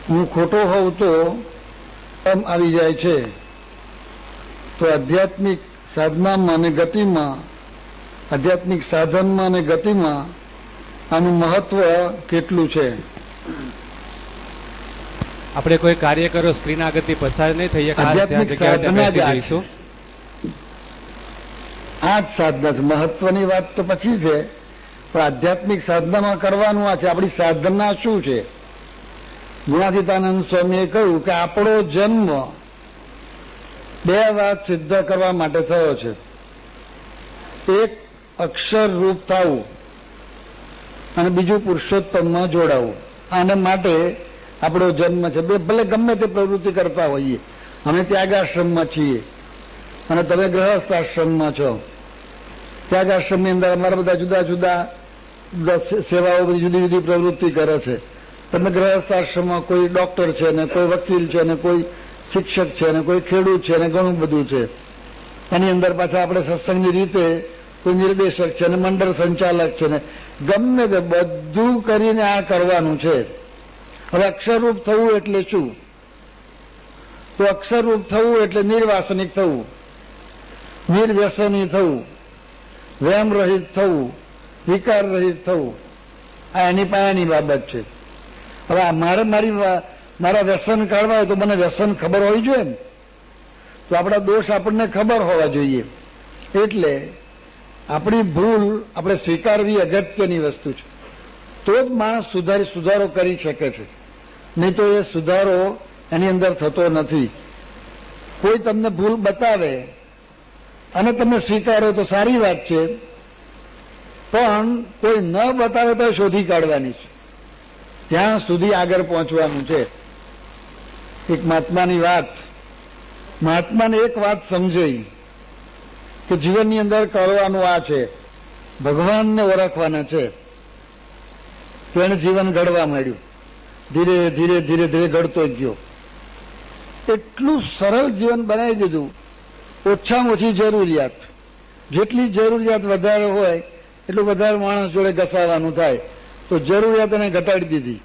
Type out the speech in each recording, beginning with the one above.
હું ખોટો હોઉં તો આવી જાય છે. તો આધ્યાત્મિક સાધનામાં અને ગતિમાં, આધ્યાત્મિક સાધનમાં અને ગતિમાં આનું મહત્વ કેટલું છે? આપણે કોઈ કાર્ય કરો, સ્ક્રીન આગળથી પસાર નહીં થઈએ. આધ્યાત્મિક સાધના જ આ જ સાધના છે. મહત્વની વાત તો પછી છે, પણ આધ્યાત્મિક સાધનામાં કરવાનું આ છે. આપણી સાધના શું છે? ગુણાતીતાનંદ સ્વામીએ કહ્યું કે આપણો જન્મ બે વાત સિદ્ધ કરવા માટે થયો છે. એક અક્ષર રૂપ થવું અને બીજું પુરુષોત્તમમાં જોડાવું. આના માટે આપણો જન્મ છે. ભલે ગમે તે પ્રવૃત્તિ કરતા હોઈએ. અમે ત્યાગાશ્રમમાં છીએ અને તમે ગૃહસ્થ આશ્રમમાં છો. ત્યાગાશ્રમની અંદર અમારા બધા જુદા જુદા સેવાઓ, બધી જુદી જુદી પ્રવૃત્તિ કરે છે. તમે ગૃહસ્થ આશ્રમમાં કોઈ ડોક્ટર છે ને કોઈ વકીલ છે ને કોઈ શિક્ષક છે ને કોઈ ખેડૂત છે ને ઘણું બધું છે. એની અંદર પાછા આપણે સત્સંગની રીતે કોઈ નિર્દેશક છે ને મંડળ સંચાલક છે ને ગમે તે બધું કરીને આ કરવાનું છે. હવે અક્ષરરૂપ થવું એટલે શું? તો અક્ષરરૂપ થવું એટલે નિર્વાસનિક થવું, નિર્વ્યસની થવું, વેમ રહિત થવું, વિકાર રહિત થવું. આ એની પાયાની બાબત છે. હવે મારા વ્યસન કાઢવા હોય તો મને વ્યસન ખબર હોવી જોઈએ ને. તો આપણા દોષ આપણને ખબર હોવા જોઈએ. એટલે આપણી ભૂલ આપણે સ્વીકારવી અગત્યની વસ્તુ છે. તો જ માણસ સુધારો કરી શકે છે. નહીં તો એ સુધારો એની અંદર થતો નથી. કોઈ તમને ભૂલ બતાવે અને તમે સ્વીકારો તો સારી વાત છે, પણ કોઈ ન બતાવે તો શોધી કાઢવાની છે. ત્યાં સુધી આગળ પહોંચવાનું છે. એક મહાત્માની વાત, મહાત્માને એક વાત સમજાઈ કે જીવનની અંદર કરવાનું આ છે, ભગવાનને ઓળખવાના છે. તો એને જીવન ઘડવા માંડ્યું. ધીરે ધીરે ધીરે ધીરે ઘડતો જ ગયો. એટલું સરળ જીવન બનાવી દીધું. ઓછામાં ઓછી જરૂરિયાત, જેટલી જરૂરિયાત વધારે હોય એટલું વધારે માણસ જોડે ઘસાવાનું થાય. તો જરૂરિયાત એને ઘટાડી દીધી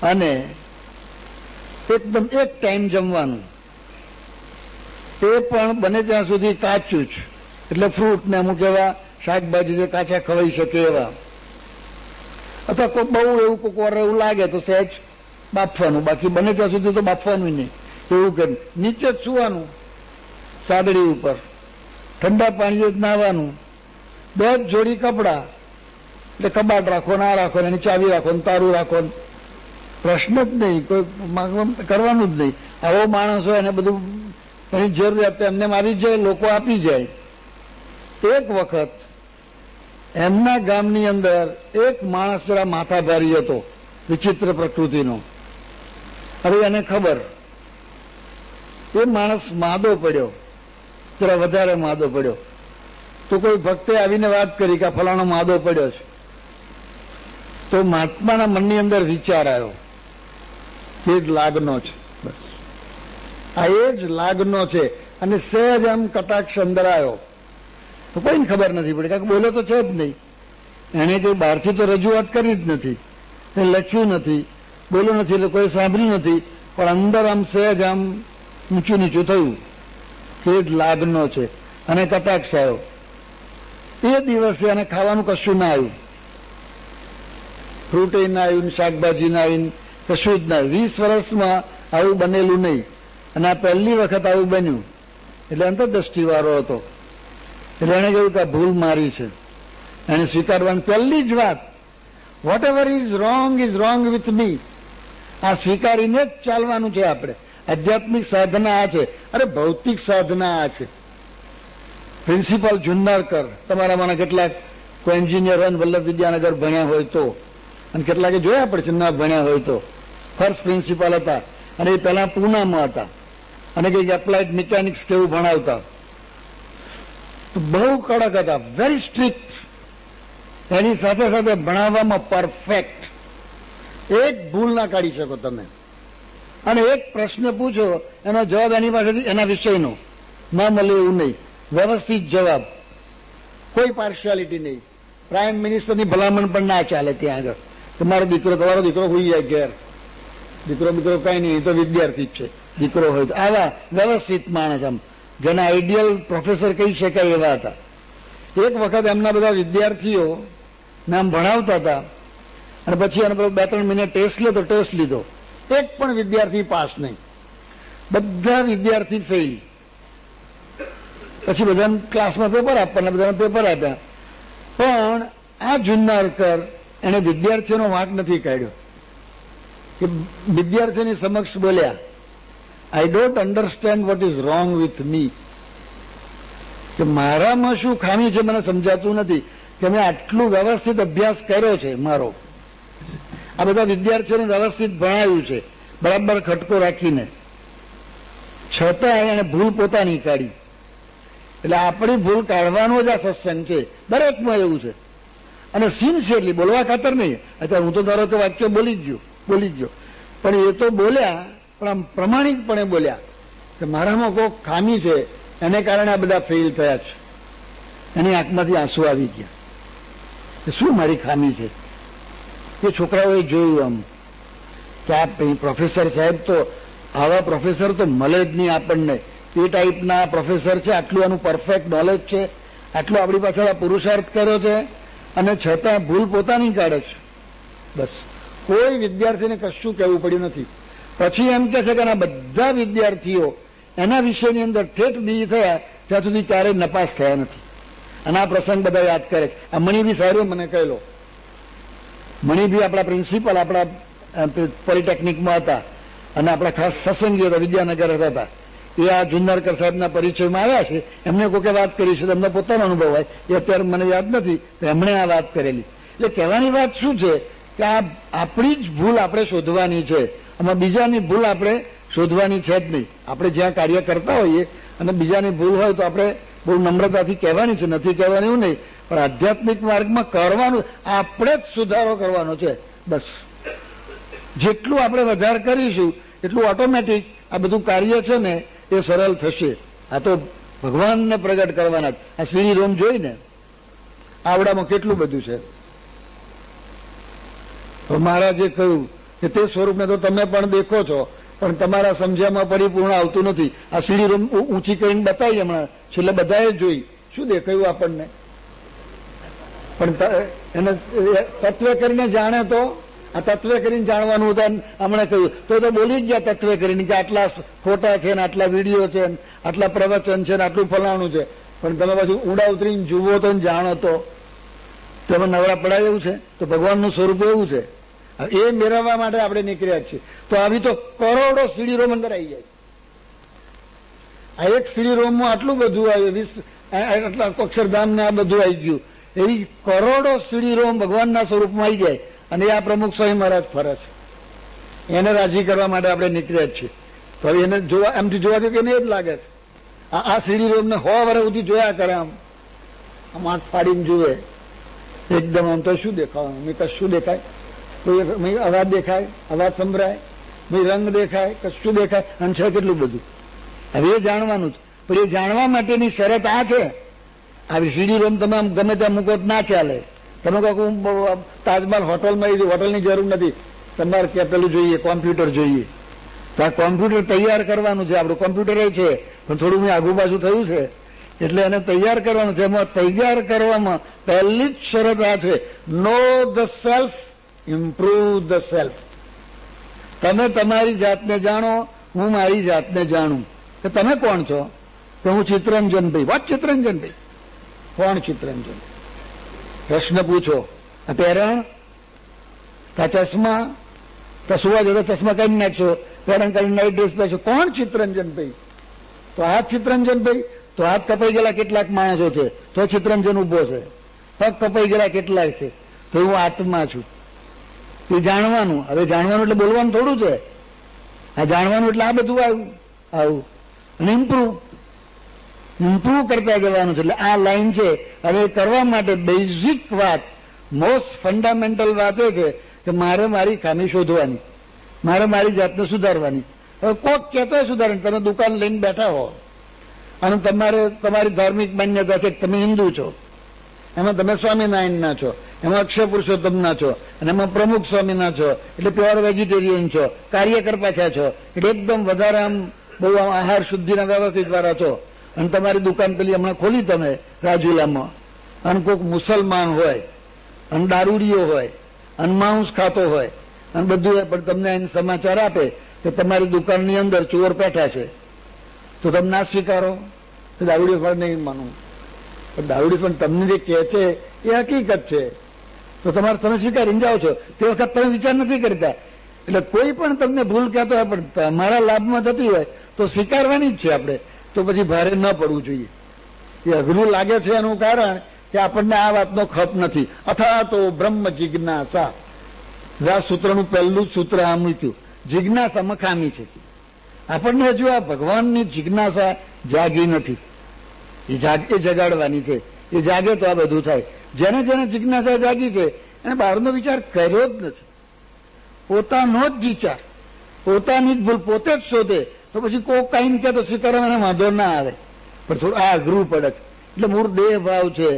અને એકદમ એક ટાઈમ જમવાનું, તે પણ બને ત્યાં સુધી કાચું જ, એટલે ફ્રૂટ ને અમુક એવા શાકભાજી જે કાચા ખવાઈ શકે એવા, અથવા કોઈ બહુ એવું કોકોર એવું લાગે તો સહેજ બાફવાનું, બાકી બને ત્યાં સુધી તો બાફવાનું નહીં. એવું કે નીચે જ સુવાનું સાદડી ઉપર, ઠંડા પાણીએ જ નાહવાનું, બે જ જોડી કપડા, એટલે કબાટ રાખો ને આ રાખો ને એની ચાવી રાખો ને તારું રાખો, પ્રશ્ન જ નહીં, કોઈ કરવાનું જ નહીં. આવો માણસ હોય એને બધું એની જરૂરિયાત એમને આવી જાય, લોકો આપી જાય. એક વખત એમના ગામની અંદર એક માણસ જરા માથાભારી હતો, વિચિત્ર પ્રકૃતિનો. હવે એને ખબર, એ માણસ માદો પડ્યો, જરા વધારે માદો પડ્યો. તો કોઈ ભક્તે આવીને વાત કરી કે આ ફલાણો માદો પડ્યો છે. તો મહાત્માના મનની અંદર વિચાર આવ્યો, એ જ લાગનો છે, બસ આ એ જ લાગનો છે. અને સહેજ આમ કટાક્ષ અંદર આવ્યો તો કોઈને ખબર નથી પડી, કારણ કે બોલ્યો તો છે જ નહીં. એને કંઈ બહારથી તો રજૂઆત કરી જ નથી, એ લખ્યું નથી, બોલ્યું નથી, એટલે કોઈ સાંભળ્યું નથી. પણ અંદર આમ સહેજ આમ ઊંચું નીચું થયું કે એ જ લાગનો છે અને કટાક્ષ આવ્યો. એ દિવસે એને ખાવાનું કશું ના આવ્યું, ફ્રૂટ ના આવ્યું, શાકભાજી ના આવ્યું, કશું જ ના આવ્યું. 20 વર્ષમાં આવું બનેલું નહીં. અને આ પહેલી વખત આવું બન્યું. એટલે અંતરદ્રષ્ટિવાળો હતો. એટલે એને કહ્યું કે આ ભૂલ મારી છે, એને સ્વીકારવાની પહેલી જ વાત, whatever is wrong with me. આ સ્વીકારીને જ ચાલવાનું છે આપણે. આધ્યાત્મિક સાધના આ છે. અરે ભૌતિક સાધના આ છે. પ્રિન્સિપાલ જુન્નારકર, તમારામાંના કેટલાક કોઈ એન્જિનિયર હોય, વલ્લભ વિદ્યાનગર ભણ્યા હોય તો, અને કેટલાકે જોયા આપણે છે ના ભણ્યા હોય તો, ફર્સ્ટ પ્રિન્સિપાલ હતા. અને એ પહેલા પૂનામાં હતા અને કંઈક એપ્લાઇડ મિકેનિક્સ કેવું ભણાવતા. બહુ કડક હતા, વેરી સ્ટ્રિક્ટ. એની સાથે સાથે ભણાવવામાં પરફેક્ટ. એક ભૂલ ના કાઢી શકો તમે. અને એક પ્રશ્ન પૂછો એનો જવાબ એની પાસેથી એના વિષયનો ના મળે એવું નહીં, વ્યવસ્થિત જવાબ, કોઈ પાર્શિયાલિટી નહીં. પ્રાઇમ મિનિસ્ટરની ભલામણ પણ ના ચાલે ત્યાં આગળ. તમારો દીકરો હોઈ જાય ઘેર, દીકરો બીકરો કઈ નહીં, એ તો વિદ્યાર્થી જ છે. દીકરો હોય તો આવા વ્યવસ્થિત માણસ, આમ જેના આઈડિયલ પ્રોફેસર કહી શકાય એવા હતા. એક વખત એમના બધા વિદ્યાર્થીઓ નામ ભણાવતા હતા અને પછી એને 2-3 મહિને ટેસ્ટ લીધો. ટેસ્ટ લીધો, એક પણ વિદ્યાર્થી પાસ નહીં, બધા વિદ્યાર્થી ફેલ. પછી બધા ક્લાસમાં પેપર આપવાના, બધાને પેપર આપ્યા. પણ આ જુન્નારકર એને વિદ્યાર્થીઓનો વાંક નથી કાઢ્યો કે વિદ્યાર્થીઓની સમક્ષ બોલ્યા, I don't understand what is wrong with મી, કે મારામાં શું ખામી છે મને સમજાતું નથી, કે મેં આટલું વ્યવસ્થિત અભ્યાસ કર્યો છે મારો, આ બધા વિદ્યાર્થીઓને વ્યવસ્થિત ભણાવ્યું છે બરાબર ખટકો રાખીને, છતાં એને ભૂલ પોતાની કાઢી. એટલે આપણી ભૂલ કાઢવાનો જ આ સત્સંગ છે, દરેકમાં એવું છે. અને સિન્સિયરલી, બોલવા ખાતર નહીં. અત્યારે હું તો ધારો તો વાક્ય બોલી જ ગયો, પણ એ તો બોલ્યા, પણ આમ પ્રમાણિકપણે બોલ્યા કે મારામાં કોઈ ખામી છે, એને કારણે આ બધા ફેલ થયા છે. એની આંખમાંથી આંસુ આવી ગયા કે શું મારી ખામી છે. એ છોકરાઓએ જોયું આમ કે આ પ્રોફેસર સાહેબ તો, આવા પ્રોફેસર તો મળે જ નહીં આપણને. એ ટાઈપના પ્રોફેસર છે, આટલું આનું પરફેક્ટ નોલેજ છે, આટલું આપણી પાછળ આ પુરુષાર્થ કર્યો છે, અને છતાં ભૂલ પોતાની કાઢે છે. બસ કોઈ વિદ્યાર્થીને કશું કહેવું પડ્યું નથી. પછી એમ કે છે કે આ બધા વિદ્યાર્થીઓ એના વિષયની અંદર ઠેઠ બી થયા ત્યાં સુધી ક્યારેય નપાસ થયા નથી. અને આ પ્રસંગ બધા યાદ કરે છે. આ મણિભી સાહેબે મને કહેલો, મણિભી આપણા પ્રિન્સિપલ આપણા પોલિટેકનિકમાં હતા અને આપણા ખાસ સત્સંગી હતા, વિદ્યાનગર હતા. એ આ જુન્નારકર સાહેબના પરિચયમાં આવ્યા છે. એમને કોઈકે વાત કરી છે, એમને પોતાનો અનુભવ હોય, એ અત્યારે મને યાદ નથી, તો એમણે આ વાત કરેલી. એટલે કહેવાની વાત શું છે કે આ આપણી જ ભૂલ આપણે શોધવાની છે, આમાં બીજાની ભૂલ આપણે શોધવાની છે જ નહીં. આપણે જ્યાં કાર્ય કરતા હોઈએ અને બીજાની ભૂલ હોય તો આપણે બહુ નમ્રતાથી કહેવાની છે, નથી કહેવાની એવું નહીં, પણ આધ્યાત્મિક માર્ગમાં કરવાનું, આપણે જ સુધારો કરવાનો છે. બસ જેટલું આપણે વધારે કરીશું એટલું ઓટોમેટિક આ બધું કાર્ય છે ને એ સરળ થશે. આ તો ભગવાનને પ્રગટ કરવાના. આ સીડી રોમ જોઈને આવડામાં કેટલું બધું છે. મહારાજે કહ્યું કે તે સ્વરૂપને તો તમે પણ દેખો છો, પણ તમારા સમજ્યામાં પરિપૂર્ણ આવતું નથી. આ સીડી રૂમ ઊંચી કરીને બતાવી હમણાં, છેલ્લે બધાએ જોઈ, શું દેખાયું આપણને? પણ એને તત્વે કરીને જાણે તો, આ તત્વે કરીને જાણવાનું હતું. હમણાં કહ્યું તો બોલી જ ગયા તત્વે કરીને કે આટલા ફોટા છે ને આટલા વિડીયો છે ને આટલા પ્રવચન છે ને આટલું ફલાણું છે. પણ તમે પાછું ઊંડા ઉતરીને જુઓ તો જાણો તો એમાં નવરા પડાય એવું છે. તો ભગવાનનું સ્વરૂપ એવું છે. એ મેળવવા માટે આપણે નીકળ્યા છીએ. તો આવી તો કરોડો સીડી રોમ અંદર આવી જાય. આ એક સીડી રોમમાં આટલું બધું આવ્યું, આટલા અક્ષરધામ ને આ બધું આવી ગયું. એવી કરોડો સીડી રોમ ભગવાનના સ્વરૂપમાં આવી જાય. અને આ પ્રમુખ સ્વામી મહારાજ ફરે છે. એને રાજી કરવા માટે આપણે નીકળ્યા જ છીએ. તો હવે એને જોવા, એમથી જોવા જોઈએ કે એને જ લાગે છે આ સીડી રોમને 100 વર્ષ સુધી જોયા કરે. આમ આંખ ફાડીને જુએ, એકદમ આમ તો શું દેખાવાનું? મેં કશું દેખાય? કોઈ અવાજ દેખાય? અવાજ સંભળાય? ભાઈ રંગ દેખાય? કશું દેખાય? અને છે કેટલું બધું. હવે એ જાણવાનું જ. પણ એ જાણવા માટેની શરત આ છે, આવી સીડી રોમ તમે આમ ગમે ત્યાં મૂકો ના ચાલે. તમે કહો તાજમહેલ હોટલમાં, હોટલની જરૂર નથી, તમારે કે પેલું જોઈએ, કોમ્પ્યુટર જોઈએ. તો આ કોમ્પ્યુટર તૈયાર કરવાનું છે. આપણું કોમ્પ્યુટર છે, પણ થોડું આગુ બાજુ થયું છે, એટલે એને તૈયાર કરવાનું છે. એમાં તૈયાર કરવામાં પહેલી જ શરત આ છે, know the self, improve the self. તમે તમારી જાતને જાણો, હું મારી જાતને જાણું. કે તમે કોણ છો? કે હું ચિત્તરંજનભાઈ. વોટ ચિત્તરંજનભાઈ? કોણ ચિત્તરંજન? પ્રશ્ન પૂછો. આ પેરણ, આ ચશ્મા, તો સુવા જતો ચશ્મા કાઢી નાખશો, પેરણ કાઢી નાઇટ ડ્રેસ પહેરશો. કોણ ચિત્તરંજનભાઈ? તો હાથ ચિત્તરંજનભાઈ, તો હાથ કપાઈ ગયેલા કેટલાક માણસો છે, તો ચિત્તરંજન ઉભો છે. પગ કપાઈ ગયેલા કેટલાક છે, તો હું આત્મા છું. એ જાણવાનું. હવે જાણવાનું એટલે બોલવાનું થોડું છે. આ જાણવાનું એટલે આ બધું આવું. અને ઇમ્પ્રુવ કરતા જવાનું છે. એટલે આ લાઈન છે. હવે કરવા માટે બેઝિક વાત, મોસ્ટ ફંડામેન્ટલ વાત એ છે કે મારે મારી ખામી શોધવાની, મારે મારી જાતને સુધારવાની. હવે કોક કહેતો હોય સુધારવાની. તમે દુકાન લઈને બેઠા હો અને તમારે તમારી ધાર્મિક માન્યતા છે કે તમે હિન્દુ છો, એમાં તમે સ્વામિનારાયણના છો, એમાં અક્ષય પુરુષોત્તમના છો, અને એમાં પ્રમુખ સ્વામીના છો, એટલે પ્યોર વેજીટેરિયન છો, કાર્યકર પાછા છો, એટલે એકદમ વધારે આમ બહુ આહાર શુદ્ધિના વ્યવસ્થિત વાળા છો. અને તમારી દુકાન પેલી હમણાં ખોલી તમે રાજુલામાં, અને કોઈક મુસલમાન હોય, અને દારૂડીઓ હોય, અને માંસ ખાતો હોય, અને બધું હોય, પણ તમને એને સમાચાર આપે કે તમારી દુકાનની અંદર ચોર બેઠા છે, તો તમે ના સ્વીકારો? દારૂડી ફળ નહીં માનવું, પણ દારૂડી પણ તમને જે કહે છે એ હકીકત છે, તો તમારે તમે સ્વીકારીને જાઓ છો. તે વખત તમે વિચાર નથી કરતા. એટલે કોઈ પણ તમને ભૂલ કહેતો હોય પણ તમારા લાભમાં થતી હોય તો સ્વીકારવાની જ છે આપણે. તો પછી ભારે ન પડવું જોઈએ. એ અઘરું લાગે છે એનું કારણ કે આપણને આ વાતનો ખપ નથી. અથા તો બ્રહ્મ જિજ્ઞાસા, આ સૂત્રનું પહેલું જ સૂત્ર આ મૂક્યું. જિજ્ઞાસામાં ખામી છે. આપણને હજુ આ ભગવાનની જિજ્ઞાસા જાગી નથી. એ જગાડવાની છે. એ જાગે તો આ બધું થાય. જેને જેને જિજ્ઞાસા જાગી છે એને બહારનો વિચાર કર્યો જ નથી. પોતાનો જ વિચાર, પોતાની જ ભૂલ પોતે જ શોધે, તો પછી કોઈ કઈ કે તો સ્વીકારવા એને વાંધો ના આવે. પણ થોડું આ અઘરું પડે. એટલે મૂળ દેહ ભાવ છે,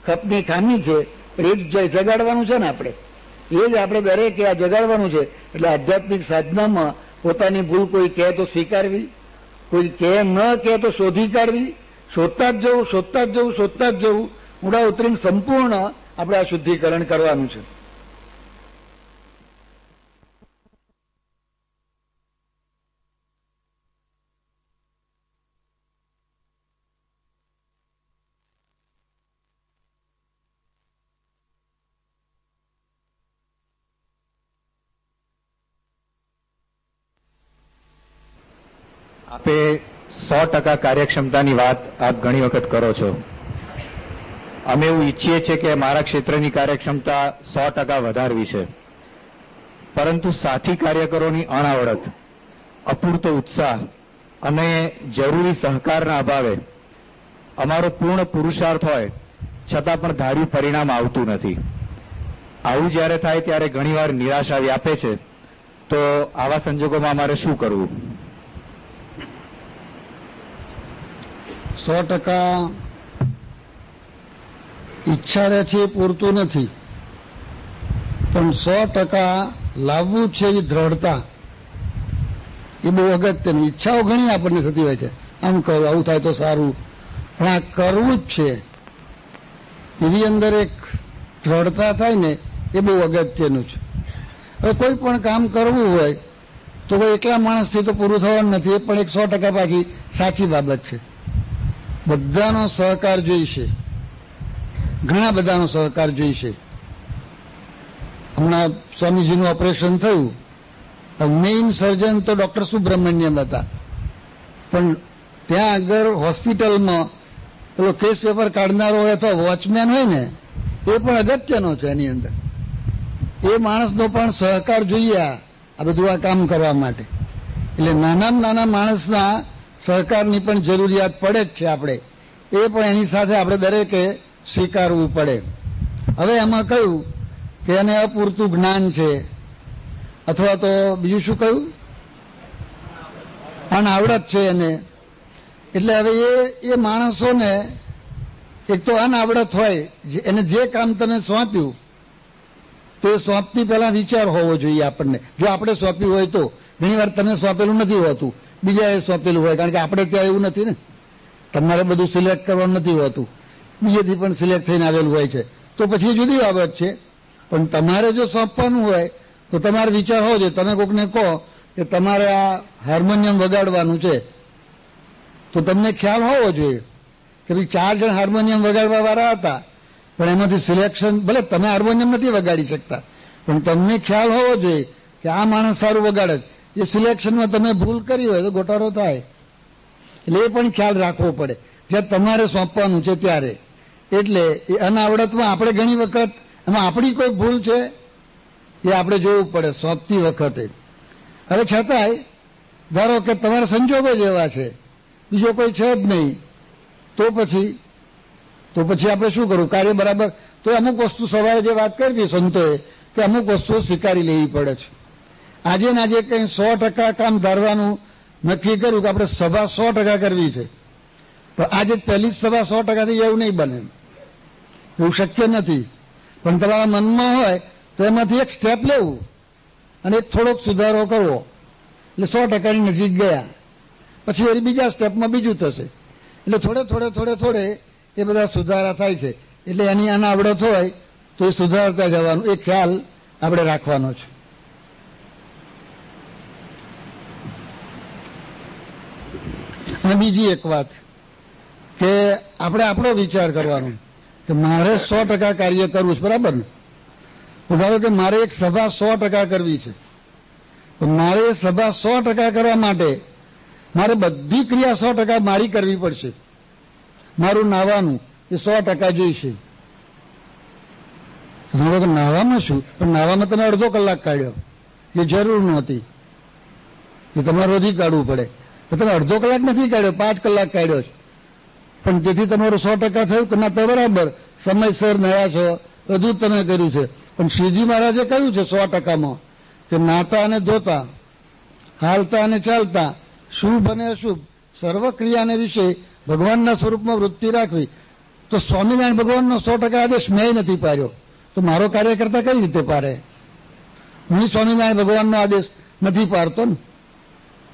ખપની ખામી છે, પણ એ જ જગાડવાનું છે ને આપણે. એ જ આપણે દરેકે આ જગાડવાનું છે. એટલે આધ્યાત્મિક સાધનામાં પોતાની ભૂલ કોઈ કહે તો સ્વીકારવી, કોઈ કહે ન કહે તો શોધી કાઢવી, શોધતા જ જવું, શોધતા જ જવું, શોધતા જ જવું. ઊંડા ઉતરીને સંપૂર્ણ આપણે આ શુદ્ધિકરણ કરવાનું છે. આપે 100% કાર્યક્ષમતાની વાત આપ ઘણી વખત કરો છો. અમે એવું ઈચ્છીએ છીએ કે મારા ક્ષેત્રની કાર્યક્ષમતા 100% વધારવી છે, પરંતુ સાથી કાર્યકરોની અણાવડત, અપૂરતો ઉત્સાહ અને જરૂરી સહકારના અભાવે અમારો પૂર્ણ પુરુષાર્થ હોય છતાં પણ ધાર્યું પરિણામ આવતું નથી. આવું જ્યારે થાય ત્યારે ઘણીવાર નિરાશા વ્યાપે છે. તો આવા સંજોગોમાં અમારે શું કરવું? 100% ઈચ્છા રહે છે એ પૂરતું નથી, પણ 100% લાવવું છે એ દ્રઢતા, એ બહુ અગત્યની. ઈચ્છાઓ ઘણી આપણને થતી હોય છે, આમ કરું, આવું થાય તો સારું, પણ આ કરવું જ છે એવી અંદર એક દ્રઢતા થાય ને, એ બહુ અગત્યનું છે. હવે કોઈ પણ કામ કરવું હોય તો કોઈ એકલા માણસથી તો પૂરું થવાનું નથી. એ પણ એક 100% પાછી સાચી બાબત છે. બધાનો સહકાર જોઈશે, ઘણા બધાનો સહકાર જોઈશે. હમણાં સ્વામીજીનું ઓપરેશન થયું, મેઇન સર્જન તો ડોક્ટર સુબ્રમણ્યમ હતા, પણ ત્યાં આગળ હોસ્પિટલમાં પેલો કેસ પેપર કાઢનારો હોય અથવા વોચમેન હોય ને, એ પણ અગત્યનો છે એની અંદર. એ માણસનો પણ સહકાર જોઈએ આ બધું આ કામ કરવા માટે. એટલે નાનામાં નાના માણસના સહકારની પણ જરૂરિયાત પડે જ છે. આપણે એ પણ એની સાથે આપણે દરેકે સ્વીકારવું પડે. હવે એમાં કહ્યું કે એને અપૂરતું જ્ઞાન છે, અથવા તો બીજું શું કહ્યું, અનાવડત છે એને. એટલે હવે એ માણસોને એક તો અનાવડત હોય, એને જે કામ તમે સોંપ્યું તો એ સોંપતી પહેલા વિચાર હોવો જોઈએ આપણને. જો આપણે સોંપ્યું હોય તો ઘણી વાર તમે સોંપેલું નથી હોતું, બીજાએ સોંપેલું હોય, કારણ કે આપણે ત્યાં એવું નથી ને. તમારે બધું સિલેક્ટ કરવાનું નથી હોતું, બીજેથી પણ સિલેક્ટ થઈને આવેલું હોય છે. તો પછી એ જુદી બાબત છે. પણ તમારે જો સોંપવાનું હોય તો તમારે વિચાર હોવો જોઈએ. તમે કોકને કહો કે તમારે આ હાર્મોનિયમ વગાડવાનું છે, તો તમને ખ્યાલ હોવો જોઈએ કે ભાઈ 4 જણ હાર્મોનિયમ વગાડવા વાળા હતા, પણ એમાંથી સિલેક્શન, ભલે તમે હાર્મોનિયમ નથી વગાડી શકતા, પણ તમને ખ્યાલ હોવો જોઈએ કે આ માણસ સારું વગાડે. એ સિલેક્શનમાં તમે ભૂલ કરી હોય તો ગોટાળો થાય. એટલે એ પણ ખ્યાલ રાખવો પડે જ્યારે તમારે સોંપવાનું છે ત્યારે. એટલે એ અનાવડતમાં આપણે ઘણી વખત એમાં આપણી કોઈ ભૂલ છે એ આપણે જોવું પડે સોંપતી વખતે. હવે છતાંય ધારો કે તમારા સંજોગો જ એવા છે, બીજો કોઈ છે જ નહીં, તો પછી આપણે શું કરવું? કાર્ય બરાબર. તો અમુક વસ્તુ સવારે જે વાત કરી હતી સંતોએ કે અમુક વસ્તુઓ સ્વીકારી લેવી પડે છે. આજે ને આજે કંઈ 100% કામ ધારવાનું નક્કી કર્યું કે આપણે સભા 100% કરવી છે, પણ આજે પહેલી જ સભા 100% થઈ એવું નહીં બને, એવું શક્ય નથી. પણ તમારા મનમાં હોય તો એમાંથી એક સ્ટેપ લેવું અને એક થોડોક સુધારો કરવો એટલે 100%ની નજીક ગયા. પછી વળી બીજા સ્ટેપમાં બીજું થશે. એટલે થોડે એ બધા સુધારા થાય છે. એટલે એની અનાવડત હોય તો એ સુધારતા જવાનું, એ ખ્યાલ આપણે રાખવાનો છે. અને બીજી એક વાત કે આપણે આપણો વિચાર કરવાનો કે મારે 100% કાર્ય કરવું છે, બરાબર ને? ધારો કે મારે એક સભા 100% કરવી છે, તો મારે એ સભા 100% કરવા માટે મારે બધી ક્રિયા 100% મારી કરવી પડશે. મારું નાવાનું એ 100% જોઈશે. નાવામાં શું? પણ નાવામાં તમે અડધો કલાક કાઢ્યો, એ જરૂર નહોતી, એ તમારે રોજી કાઢવું પડે. તો તમે અડધો કલાક નથી કાઢ્યો, 5 કલાક કાઢ્યો છે, પણ તેથી તમારું 100% થયું કે ના? તો બરાબર, સમયસર નયા છો, બધું તમે કર્યું છે. પણ શ્રીજી મહારાજે કહ્યું છે 100%માં કે નાતા અને ધોતા, હાલતા અને ચાલતા, શુભ અને અશુભ સર્વ ક્રિયાને વિશે ભગવાનના સ્વરૂપમાં વૃત્તિ રાખવી. તો સ્વામિનારાયણ ભગવાનનો 100% આદેશ મેં નથી પાડ્યો, તો મારો કાર્યકર્તા કઈ રીતે પાડે? હું સ્વામિનારાયણ ભગવાનનો આદેશ નથી પાડતો ને.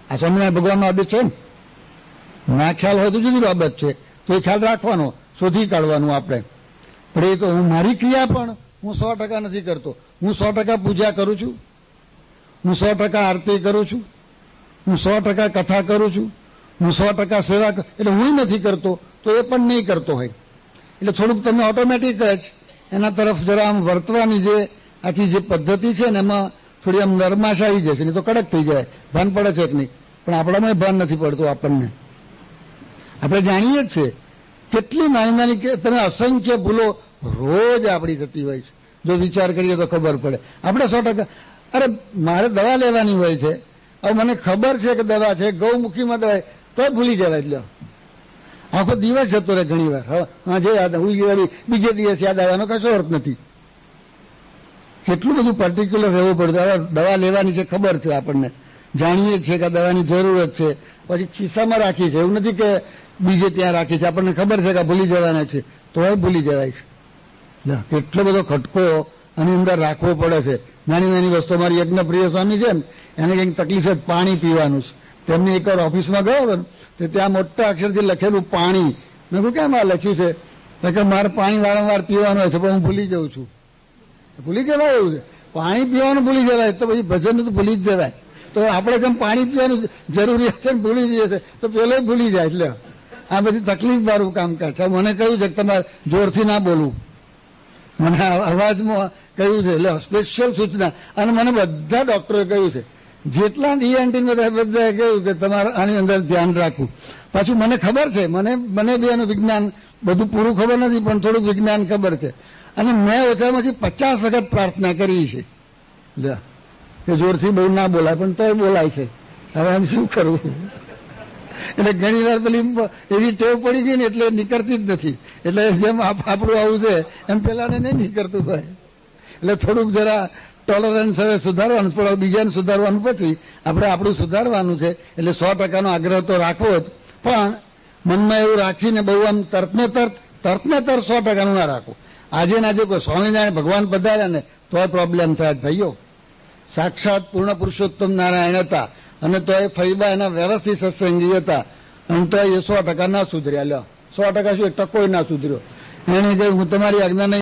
આ સ્વામિનારાયણ ભગવાનનો આદેશ છે ને. ના ખ્યાલ હોય તો જુદી બાબત છે, તો એ ખ્યાલ રાખવાનો, શોધી કાઢવાનું આપણે. પણ એ તો હું મારી ક્રિયા પણ હું 100% નથી કરતો. હું 100% પૂજા કરું છું, હું 100% આરતી કરું છું, હું 100% કથા કરું છું, હું 100% સેવા, એટલે હું નથી કરતો તો એ પણ નહીં કરતો હોય. એટલે થોડુંક તમને ઓટોમેટિક જ એના તરફ જરા આમ વર્તવાની જે આખી જે પદ્ધતિ છે ને એમાં થોડી આમ નરમાશ આવી જશે, નહીં તો કડક થઈ જાય. ભાન પડે છે કે નહીં? પણ આપણામાં ભાન નથી પડતું આપણને. આપણે જાણીએ જ છે કેટલી નાની નાની કે તમે અસંખ્ય ભૂલો રોજ આપણી થતી હોય છે. જો વિચાર કરીએ તો ખબર પડે. આપણે 100%, અરે મારે દવા લેવાની હોય છે, હવે મને ખબર છે કે દવા છે, ગૌમુખીમાં દવા, તો ભૂલી જવાય. એટલે આખો દિવસ જતો રહે ઘણી વાર. હા જે યાદ બીજે દિવસ યાદ આવવાનો કશો અર્થ નથી. કેટલું બધું પર્ટિક્યુલર રહેવું પડતું. હવે દવા લેવાની છે, ખબર છે આપણને, જાણીએ છીએ કે દવાની જરૂરત છે, પછી ખિસ્સામાં રાખી છે, એવું નથી કે બીજે ત્યાં રાખી છે, આપણને ખબર છે કે ભૂલી જવાના છે, તો એ ભૂલી જવાય છે. કેટલો બધો ખટકો આની અંદર રાખવો પડે છે. નાની નાની વસ્તુ. મારી યજ્ઞપ્રિય સ્વામી છે ને, એને કંઈક તકલીફ છે, પાણી પીવાનું છે. તેમની એકવાર ઓફિસમાં ગયો હતો ને, તો ત્યાં મોટા અક્ષરથી લખેલું પાણી. મેં કહ્યું કેમ આ લખ્યું છે? કે મારે પાણી વારંવાર પીવાનું હોય છે, પણ હું ભૂલી જાઉં છું. ભૂલી જવાય એવું છે? પાણી પીવાનું ભૂલી જવાય તો પછી ભજન તો ભૂલી જ જવાય. તો આપણે જેમ પાણી પીવાનું જરૂરિયાત છે ને ભૂલી જઈએ છે, તો પેલો ભૂલી જાય. એટલે આ બધી તકલીફ વાળું કામકાજ છે. મને કહ્યું છે કે તમારે જોરથી ના બોલવું, મને અવાજમાં કહ્યું છે, એટલે સ્પેશિયલ સૂચના. અને મને બધા ડોક્ટરોએ કહ્યું છે, જેટલા ENT બધાએ કહ્યું કે તમારે આની અંદર ધ્યાન રાખવું. પાછું મને ખબર છે, મને બી એનું વિજ્ઞાન બધું પૂરું ખબર નથી, પણ થોડુંક વિજ્ઞાન ખબર છે. અને મેં ઓછામાંથી 50 વખત પ્રાર્થના કરી છે કે જોરથી બહુ ના બોલાય, પણ તોય બોલાય છે. હવે આમ શું કરવું? એટલે ઘણી વાર પેલી એવી ટેવ પડી ગઈ ને એટલે નીકળતી જ નથી. એટલે જેમ આપણું આવું છે એમ પેલાને નહીં નીકળતું હોય. એટલે થોડુંક જરા ટોલરન્સ હવે સુધારવાનું, પણ બીજાને સુધારવાનું, પછી આપણે આપણું સુધારવાનું છે. એટલે 100%નો આગ્રહ તો રાખવો જ, પણ મનમાં એવું રાખીને બહુ આમ તરત 100%નું ના રાખવું. આજે ને આજે કોઈ સ્વામિનારાયણ ભગવાન પધાર્યા ને તોય પ્રોબ્લેમ થાય ભાઈઓ. સાક્ષાત પૂર્ણ પુરુષોત્તમ નારાયણ હતા, અને તો એ ફૈબા એના વ્યવસ્થિત સત્સંગી હતા, અને તો એ 100% ના સુધર્યા. લ્યો 100% શું, ટકોય ના સુધર્યો. એને કહ્યું હું તમારી આજ્ઞા નહીં